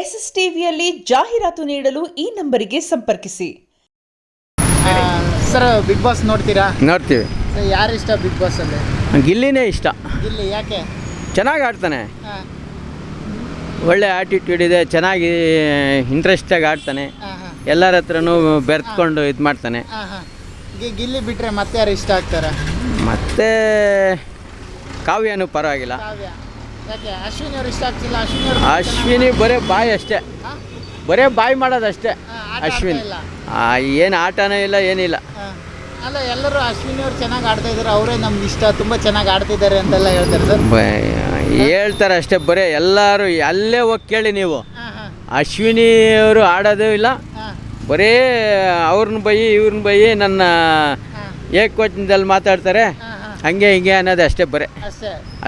S S ಟಿವಿಯಲ್ಲಿ ಜಾಹೀರಾತು ನೀಡಲು ಈ ನಂಬರಿಗೆ ಸಂಪರ್ಕಿಸಿ. ಸರ್ ಬಿಗ್ ಬಾಸ್ ನೋಡ್ತೀರಾ? ನೋಡ್ತೀವಿ. ಯಾರು ಇಷ್ಟ ಬಿಗ್ ಬಾಸ್ ಅಲ್ಲಿ? ಗಿಲ್ಲಿನೇ ಇಷ್ಟ. ಗಿಲ್ಲಿ ಯಾಕೆ? ಚೆನ್ನಾಗಿ ಆಡ್ತಾನೆ, ಒಳ್ಳೆ ಆಟಿಟ್ಯೂಡ್ ಇದೆ, ಚೆನ್ನಾಗಿ ಇಂಟ್ರೆಸ್ಟಾಗಿ ಆಡ್ತಾನೆ, ಎಲ್ಲರ ಹತ್ರನೂ ಬೆರೆತ್ಕೊಂಡು ಇದು ಮಾಡ್ತಾನೆ. ಗಿಲ್ಲಿ ಬಿಟ್ಟರೆ ಮತ್ತೆ ಯಾರು ಇಷ್ಟ ಆಗ್ತಾರೆ? ಮತ್ತೆ ಕಾವ್ಯನೂ ಪರವಾಗಿಲ್ಲ. ಯಾಕೆ ಅಶ್ವಿನಿ ಅವ್ರು ಇಷ್ಟ ಆಗ್ತಿಲ್ಲ? ಅಶ್ವಿನಿ ಬರೀ ಬಾಯಿ ಅಷ್ಟೇ, ಬರೀ ಬಾಯಿ ಮಾಡೋದಷ್ಟೇ. ಅಶ್ವಿನಿ ಏನು ಆಟನೂ ಇಲ್ಲ, ಏನಿಲ್ಲ. ಅಲ್ಲ, ಎಲ್ಲರೂ ಅಶ್ವಿನಿ ಅವ್ರು ಚೆನ್ನಾಗಿ ಆಡ್ತಾ ಇದ್ದಾರೆ, ಅವರೇ ನಮ್ಗೆ ಇಷ್ಟ, ತುಂಬ ಚೆನ್ನಾಗಿ ಆಡ್ತಿದ್ದಾರೆ ಅಂತೆಲ್ಲ ಹೇಳ್ತಾರೆ ಸರ್. ಹೇಳ್ತಾರೆ ಅಷ್ಟೇ, ಬರೀ ಎಲ್ಲರೂ ಅಲ್ಲೇ ಹೋಗಿ ಕೇಳಿ ನೀವು. ಅಶ್ವಿನಿ ಅವರು ಆಡೋದು ಇಲ್ಲ, ಬರೀ ಅವ್ರನ್ನ ಇವ್ರನ್ನ ಬೈಯಿ ನನ್ನ ಏಕವಚನದಲ್ಲಿ ಮಾತಾಡ್ತಾರೆ, ಹಂಗೆ ಹಿಂಗೆ ಅನ್ನೋದು ಅಷ್ಟೇ, ಬರೀ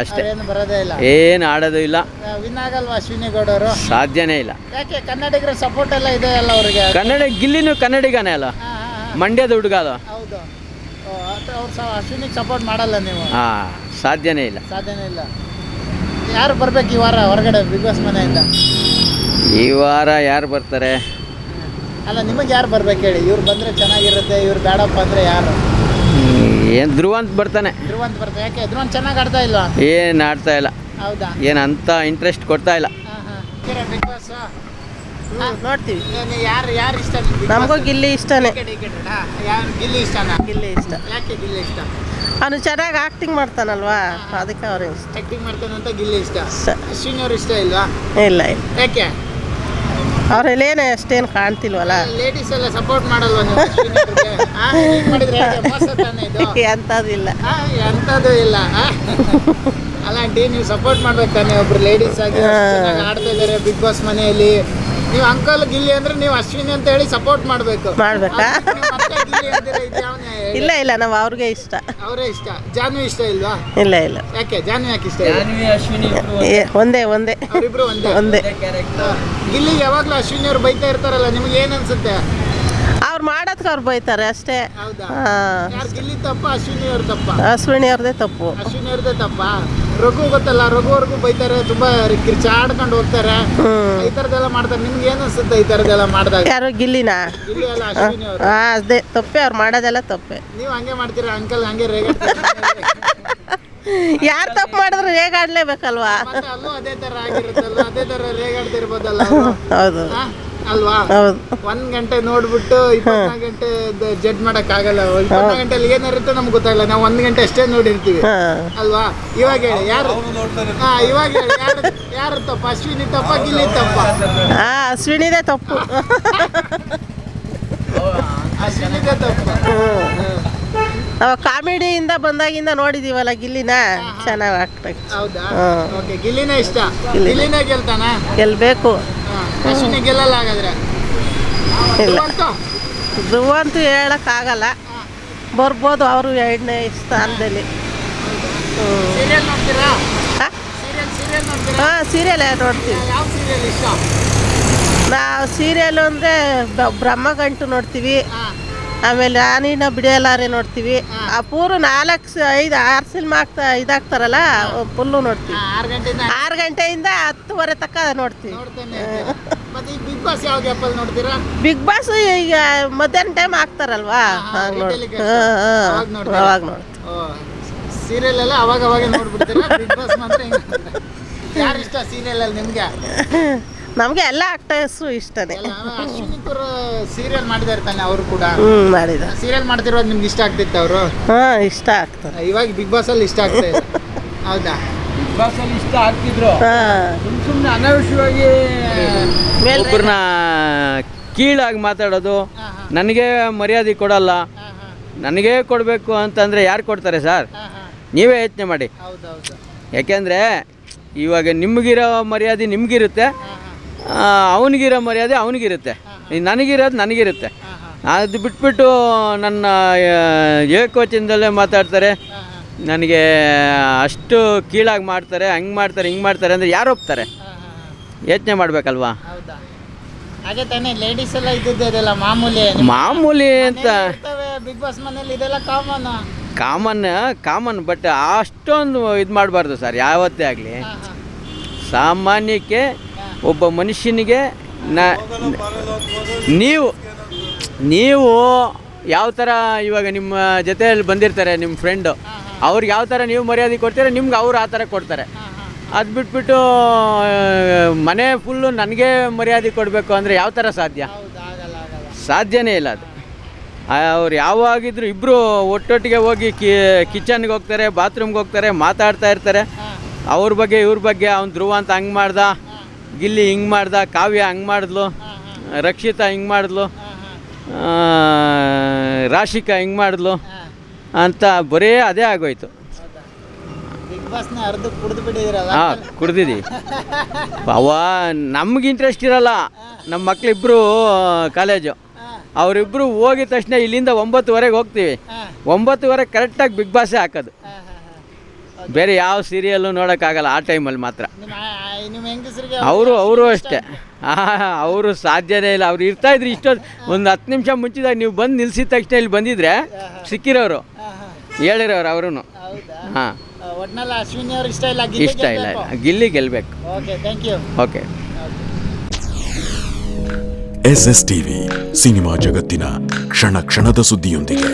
ಅಷ್ಟೇ, ಬರೋದೇ ಇಲ್ಲ, ಏನು ಆಡೋದು ಇಲ್ಲ. ವಿನ್ ಆಗಲ್ವಾ ಅಶ್ವಿನಿ ಗೌಡವರು? ಸಾಧ್ಯನೇ ಇಲ್ಲ. ಯಾಕೆ? ಕನ್ನಡಿಗರ ಸಪೋರ್ಟ್ ಎಲ್ಲ ಇದೆ ಅಲ್ಲ ಅವ್ರಿಗೆ. ಗಿಲ್ಲಿನೂ ಕನ್ನಡಿಗನೇ ಅಲ್ಲ, ಮಂಡ್ಯದ ಹುಡುಗ ಅದು. ಹೌದು, ಅವ್ರು ಅಶ್ವಿನಿಗೆ ಸಪೋರ್ಟ್ ಮಾಡಲ್ಲ ನೀವು? ಸಾಧ್ಯನೇ ಇಲ್ಲ. ಸಾಧ್ಯನೇ ಇಲ್ಲ. ಯಾರು ಬರ್ಬೇಕು ಈ ವಾರ ಹೊರಗಡೆ ಬಿಗ್ ಬಾಸ್ ಮನೆಯಿಂದ? ಈ ವಾರ ಯಾರು ಬರ್ತಾರೆ? ಅಲ್ಲ, ನಿಮಗೆ ಯಾರು ಬರ್ಬೇಕು ಹೇಳಿ? ಇವ್ರು ಬಂದರೆ ಚೆನ್ನಾಗಿರುತ್ತೆ, ಇವ್ರು ಬೇಡಪ್ಪ ಅಂದರೆ ಯಾರು? ಏನು ಧ್ರುವಂತ್ ಬರ್ತಾನೆ. ಧ್ರುವಂತ್ ಬರ್ತಾರೆ. ಯಾಕೆ? ಧ್ರುವಂತ್ ಚೆನ್ನಾಗಿ ಆಡ್ತಾ ಇಲ್ವಾ? ಏನು ಆಡ್ತಾ ಇಲ್ಲ. ಹೌದಾ? ಏನು ಅಂತ ಇಂಟ್ರೆಸ್ಟ್ ಕೊಡ್ತಾ ಇಲ್ಲ. ಬಿಗ್ ಬಾಸ್ ನೋಡ್ತೀವಿ. ಯಾರು ಇಷ್ಟ? ನಮಗೂ ಗಿಲ್ಲಿ ಇಷ್ಟನೇ. ಗಿಲ್ಲಿ ಇಷ್ಟನಾ? ಗಿಲ್ಲಿ ಇಷ್ಟ. ಯಾಕೆ ಗಿಲ್ಲಿ ಇಷ್ಟ? ಅವನು ಚೆನ್ನಾಗಿ ಆಕ್ಟಿಂಗ್ ಮಾಡ್ತಾನಲ್ವಾ, ಅದಕ್ಕೆ ಅವ್ರಿಗೆ ಇಷ್ಟ. ಆಕ್ಟಿಂಗ್ ಮಾಡ್ತಾನಂತ ಗಿಲ್ಲಿ ಇಷ್ಟ. ಅಶ್ವಿನಿ ಅವ್ರು ಇಷ್ಟ ಇಲ್ವಾ? ಇಲ್ಲ ಇಲ್ಲ, ಯಾಕೆ? ಅವ್ರಲ್ಲೇನು ಅಷ್ಟೇನು ಕಾಣ್ತಿಲ್ವಲ್ಲ. ಲೇಡೀಸ್ ಎಲ್ಲ ಸಪೋರ್ಟ್ ಮಾಡಲ್ವಾ ನೀವು ಅಶ್ವಿನಿ ಅವ್ರಿಗೆ? ಮಾಡಿದ್ರೆ ಮೋಸ ತಾನೇ ಇದು? ಅಂಥದ್ದಿಲ್ಲ, ಎಂಥದ್ದು ಇಲ್ಲ. ಅಲ್ಲ ಆಂಟಿ, ನೀವು ಸಪೋರ್ಟ್ ಮಾಡ್ಬೇಕು ತಾನೆ, ಒಬ್ರು ಲೇಡೀಸ್ ಆಗಿ ಚೆನ್ನಾಗಿ ಆಡ್ತಾ ಇದ್ದಾರೆ ಬಿಗ್ ಬಾಸ್ ಮನೆಯಲ್ಲಿ. ನೀವು ಅಂಕಲ್ ಗಿಲ್ಲಿ ಅಂದ್ರೆ ನೀವು ಅಶ್ವಿನಿ ಅಂತ ಹೇಳಿ ಸಪೋರ್ಟ್ ಮಾಡಬೇಕು. ಮಾಡ್ಬೇಕಾ? ಗಿಲ್ಲಿ ಅಂತೀರ, ಇದು ಯಾವ ನ್ಯಾಯ? ಇಲ್ಲ ಇಲ್ಲ, ನಾವು ಅವ್ರಿಗೆ ಇಷ್ಟ. ಅವರೇ ಇಷ್ಟ. ಜಾನ್ವಿ ಇಷ್ಟ ಇಲ್ವಾ? ಇಲ್ಲ ಇಲ್ಲ. ಯಾಕೆ? ಜಾನ್ವಿ ಯಾಕೆ ಇಷ್ಟ ಇಲ್ಲ? ಅಶ್ವಿನಿ ಒಂದೇ ಒಂದೇ, ಅವರಿಬ್ರು ಒಂದೇ. ಗಿಲ್ಲಿ ಯಾವಾಗ್ಲೂ ಅಶ್ವಿನಿ ಅವ್ರು ಬೈತಾ ಇರ್ತಾರಲ್ಲ, ನಿಮ್ಗೆ ಏನ್ ಅನ್ಸುತ್ತೆ? ಅವ್ರು ಮಾಡೋದಕ್ಕೆ ಅವ್ರು ಬೈತಾರೆ ಅಷ್ಟೇ. ಹೌದಾ? ಯಾರು ಗಿಲ್ಲಿ ತಪ್ಪ ಅಶ್ವಿನಿ ಅವ್ರ ತಪ್ಪ? ಅಶ್ವಿನಿ ಅವ್ರದ್ದೇ ತಪ್ಪು. ಅಶ್ವಿನಿ ಅವ್ರದ್ದೇ ತಪ್ಪ. ರಘು ಗೊತ್ತಲ್ಲ, ರಘುವರ್ಗೂ ಬೈತಾರೆ, ತುಂಬಾ ಕಿರ್ಚಾಡ್ಕೊಂಡು ಹೋಗ್ತಾರೆ, ಈ ತರದೆಲ್ಲ ಮಾಡ್ತಾರೆ. ನಿಮ್ಗೆ ಏನ್ ಅನ್ಸುತ್ತೆ ಈ ತರದೆಲ್ಲ ಮಾಡಿದಾಗ? ಯಾರು? ಗಿಲ್ಲಿನ? ಗಿಲ್ಲಿ ಅಲ್ಲ, ಅಶ್ವಿನಿ ಅವರು. ಅದೇ ತಪ್ಪೆ, ಅವ್ರು ಮಾಡೋದೆಲ್ಲ ತಪ್ಪೆ. ನೀವು ಹಂಗೆ ಮಾಡ್ತೀರಾ ಅಂಕಲ್? ಹಂಗೆ ರೇಗ ಯಾರು ತಪ್ಪು ಮಾಡಿದ್ರೆ ರೇಗಾಡ್ಲೇಬೇಕಲ್ವಾ? ಅಲ್ಲೂ ಅದೇ ತರ ಆಗಿರುತ್ತಲ್ಲ, ಅದೇ ತರ ರೇಗಾಡ್ತಿರ್ಬೋದಲ್ಲ ಹೌದು ಅಲ್ವಾ? ಹೌದು. 1 ಗಂಟೆ ನೋಡ್ಬಿಟ್ಟು 24 ಗಂಟೆ ಜಡ್ಜ್ ಮಾಡಕ್ ಆಗಲ್ಲ. 24 ಗಂಟೆಲಿ ಏನಿರುತ್ತೆ ನಮ್ಗೆ ಗೊತ್ತಾಗಲ್ಲ, ನಾವು 1 ಗಂಟೆ ಅಷ್ಟೇ ನೋಡಿರ್ತೀವಿ ಅಲ್ವಾ? ಇವಾಗ ಹೇಳಿ ಯಾರು? ಇವಾಗ ಹೇಳಿ ಯಾರು ತಪ್ಪ? ಅಶ್ವಿನಿ ತಪ್ಪ ಗಿಲ್ಲಿ ತಪ್ಪ? ಅಶ್ವಿನಿದೇ ತಪ್ಪು. ಅಶ್ವಿನಿದೇ ತಪ್ಪ. ನಾವು ಕಾಮಿಡಿಯಿಂದ ಬಂದಾಗಿಂದ ನೋಡಿದೀವಲ್ಲ ಗಿಲ್ಲಿನ, ಚೆನ್ನಾಗಿ ಆಗ್ತದೆ. ಹೌದಾ? ಓಕೆ, ಗಿಲ್ಲಿನೇ ಇಷ್ಟ. ಗಿಲ್ಲಿನೇ ಗೆಲ್ತಾನ? ಗೆಲ್ಬೇಕು. ಅಶ್ವಿನಿ ಗೆಲ್ಲಲ್ಲ ಹಾಗಾದ್ರೆ? ಇಲ್ಲ, ಧ್ರುವ ಅಂತೂ ಹೇಳಕ್ಕಾಗಲ್ಲ, ಬರ್ಬೋದು ಅವರು 2ನೇ ಸ್ಥಾನದಲ್ಲಿ. ಸೀರಿಯಲ್ ನೋಡ್ತೀರಾ? ಸೀರಿಯಲ್ ನೋಡ್ತೀವಿ. ಯಾವ ಸೀರಿಯಲ್ ಇಷ್ಟ? ನಾವು ಸೀರಿಯಲ್ ಅಂದರೆ ಬ್ರಹ್ಮಗಂಟು ನೋಡ್ತೀವಿ, ಆಮೇಲೆ ರಾಣಿನ ಬಿಡಿಯಲಾರೆ ನೋಡ್ತೀವಿ. ಆ ಪೂರ 4, 5, 6 ಸಿನಿಮಾ ಇದಾಗ್ತಾರಲ್ಲ, ಫುಲ್ಲು ನೋಡ್ತೀವಿ. 6 ಗಂಟೆಯಿಂದ 10:30 ತನಕ ನೋಡ್ತೀವಿ. ಬಿಗ್ ಬಾಸ್ ಯಾವ ಗ್ಯಾಪಲ್ಲಿ ನೋಡ್ತೀರಾ? ಬಿಗ್ ಬಾಸ್ ಈಗ ಮಧ್ಯಾಹ್ನ ಟೈಮ್ ಆಗ್ತಾರಲ್ವಾ, ಅವಾಗ ನೋಡ್ತೀವಿ. ಸೀರಿಯಲ್ ಎಲ್ಲ ಅವಾಗ ನೋಡ್ಬಿಡ್ತೀರಾ? ಬಿಗ್ ಬಾಸ್ ಮಾತ್ರ ಯಾರು ಇಷ್ಟ ಸೀರಿಯಲ್ ಅಲ್ಲಿ ನಿಮ್ಗೆ? ನಮಗೆ ಎಲ್ಲ ಆಕ್ಟರ್ಸು ಇಷ್ಟನೇ. ಅಶ್ವಿನಿ ಸೀರಿಯಲ್ ಮಾಡಿದಾರೆ ತಾನೆ ಅವರು ಕೂಡ? ಮಾಡಿದ. ಸೀರಿಯಲ್ ಮಾಡ್ತಿರೋದು ನಿಮ್ಗೆ ಇಷ್ಟ ಆಗ್ತಿತ್ತು ಅವರು? ಇಷ್ಟ ಆಗ್ತದೆ. ಇವಾಗ ಬಿಗ್ ಬಾಸ್ ಅಲ್ಲಿ ಇಷ್ಟ ಆಗ್ತಾ ಇದೆ. ಹೌದಾ? ಬಿಗ್ ಬಾಸ್ ಅಲ್ಲಿ ಇಷ್ಟ ಆಗ್ತಿದ್ರು, ಸುಮ್ಮನೆ ಅನಾವಶ್ಯವಾಗಿ ಒಬ್ಬರನ್ನ ಕೀಳಾಗಿ ಮಾತಾಡೋದು, ನನಗೆ ಮರ್ಯಾದೆ ಕೊಡಲ್ಲ, ನನಗೇ ಕೊಡಬೇಕು ಅಂತಂದರೆ ಯಾರು ಕೊಡ್ತಾರೆ ಸರ್? ನೀವೇ ಯೋಚನೆ ಮಾಡಿ. ಯಾಕೆಂದರೆ ಇವಾಗ ನಿಮಗಿರೋ ಮರ್ಯಾದೆ ನಿಮಗಿರುತ್ತೆ, ಅವನಿಗಿರೋ ಮರ್ಯಾದೆ ಅವನಿಗಿರುತ್ತೆ, ನನಗಿರೋದು ನನಗಿರುತ್ತೆ. ಅದು ಬಿಟ್ಬಿಟ್ಟು ನನ್ನ ಏಕವಚನದಲ್ಲೇ ಮಾತಾಡ್ತಾರೆ, ನನಗೆ ಅಷ್ಟು ಕೀಳಾಗಿ ಮಾಡ್ತಾರೆ, ಹಂಗೆ ಮಾಡ್ತಾರೆ, ಹಿಂಗೆ ಮಾಡ್ತಾರೆ ಅಂದರೆ ಯಾರು ಒಪ್ತಾರೆ? ಯೋಚನೆ ಮಾಡಬೇಕಲ್ವಾ? ಹಾಗೆ ತಾನೇ ಲೇಡೀಸ್ ಎಲ್ಲ ಇದ್ದಿದ್ದೆಲ್ಲ ಮಾಮೂಲಿ ಅಂತ. ಬಿಗ್ ಬಾಸ್ ಮನೇಲಿ ಇದೆಲ್ಲ ಕಾಮನ್ ಬಟ್ ಅಷ್ಟೊಂದು ಇದು ಮಾಡಬಾರ್ದು ಸರ್. ಯಾವತ್ತೇ ಆಗಲಿ ಸಾಮಾನ್ಯಕ್ಕೆ ಒಬ್ಬ ಮನುಷ್ಯನಿಗೆ ನೀವು ಯಾವ ಥರ ಇವಾಗ ನಿಮ್ಮ ಜೊತೆಯಲ್ಲಿ ಬಂದಿರ್ತಾರೆ ನಿಮ್ಮ ಫ್ರೆಂಡು, ಅವ್ರಿಗೆ ಯಾವ ಥರ ನೀವು ಮರ್ಯಾದೆ ಕೊಡ್ತೀರ, ನಿಮ್ಗೆ ಅವ್ರು ಆ ಥರ ಕೊಡ್ತಾರೆ. ಅದು ಬಿಟ್ಬಿಟ್ಟು ಮನೆ ಫುಲ್ಲು ನನಗೆ ಮರ್ಯಾದೆ ಕೊಡಬೇಕು ಅಂದರೆ ಯಾವ ಥರ ಸಾಧ್ಯ? ಸಾಧ್ಯನೇ ಇಲ್ಲ ಅದು. ಅವ್ರು ಯಾವಾಗಿದ್ರು ಇಬ್ಬರು ಒಟ್ಟೊಟ್ಟಿಗೆ ಹೋಗಿ ಕಿಚನ್ಗೆ ಹೋಗ್ತಾರೆ, ಬಾತ್ರೂಮ್ಗೆ ಹೋಗ್ತಾರೆ, ಮಾತಾಡ್ತಾ ಇರ್ತಾರೆ. ಅವ್ರ ಬಗ್ಗೆ ಇವ್ರ ಬಗ್ಗೆ ಅವ್ನು ಧ್ರುವ ಅಂತ ಹಂಗೆ ಮಾಡ್ದ, ಗಿಲ್ಲಿ ಹಿಂಗೆ ಮಾಡ್ದ, ಕಾವ್ಯ ಹಂಗೆ ಮಾಡಿದ್ಲು, ರಕ್ಷಿತಾ ಹಿಂಗೆ ಮಾಡಿದ್ಲು, ರಾಶಿಕಾ ಹಿಂಗೆ ಮಾಡಿದ್ಲು ಅಂತ ಬರೀ ಅದೇ ಆಗೋಯ್ತು. ಹಾಂ, ಕುಡ್ದಿದ್ದೀವಿ. ಅವ ನಮ್ಗೆ ಇಂಟ್ರೆಸ್ಟ್ ಇರಲ್ಲ. ನಮ್ಮ ಮಕ್ಕಳಿಬ್ಬರು ಕಾಲೇಜು, ಅವರಿಬ್ಬರು ಹೋಗಿದ ತಕ್ಷಣ ಇಲ್ಲಿಂದ 9:30 ಹೋಗ್ತೀವಿ. 9:30 ಕರೆಕ್ಟಾಗಿ ಬಿಗ್ ಬಾಸೇ ಹಾಕೋದು. ಬೇರೆ ಯಾವ ಸೀರಿಯಲ್ಲು ನೋಡೋಕ್ಕಾಗಲ್ಲ ಆ ಟೈಮಲ್ಲಿ ಮಾತ್ರ. ಅವರು ಅಷ್ಟೇ, ಅವರು ಸಾಧ್ಯನೇ ಇಲ್ಲ. ಅವ್ರು ಇರ್ತಾಯಿದ್ರು ಇಷ್ಟೊಂದು ಒಂದು 10 ನಿಮಿಷ ಮುಂಚಿದಾಗ ನೀವು ಬಂದು ನಿಲ್ಸಿದ ತಕ್ಷಣ ಇಲ್ಲಿ ಬಂದಿದ್ರೆ ಸಿಕ್ಕಿರೋರು, ಹೇಳಿರೋರು ಅವರು. ಹಾಂ, ಇಷ್ಟ ಇಲ್ಲ, ಗಿಲ್ಲಿ ಗೆಲ್ಲಬೇಕು. ಓಕೆ. SS TV ಸಿನಿಮಾ ಜಗತ್ತಿನ ಕ್ಷಣ ಕ್ಷಣದ ಸುದ್ದಿಯೊಂದಿಗೆ.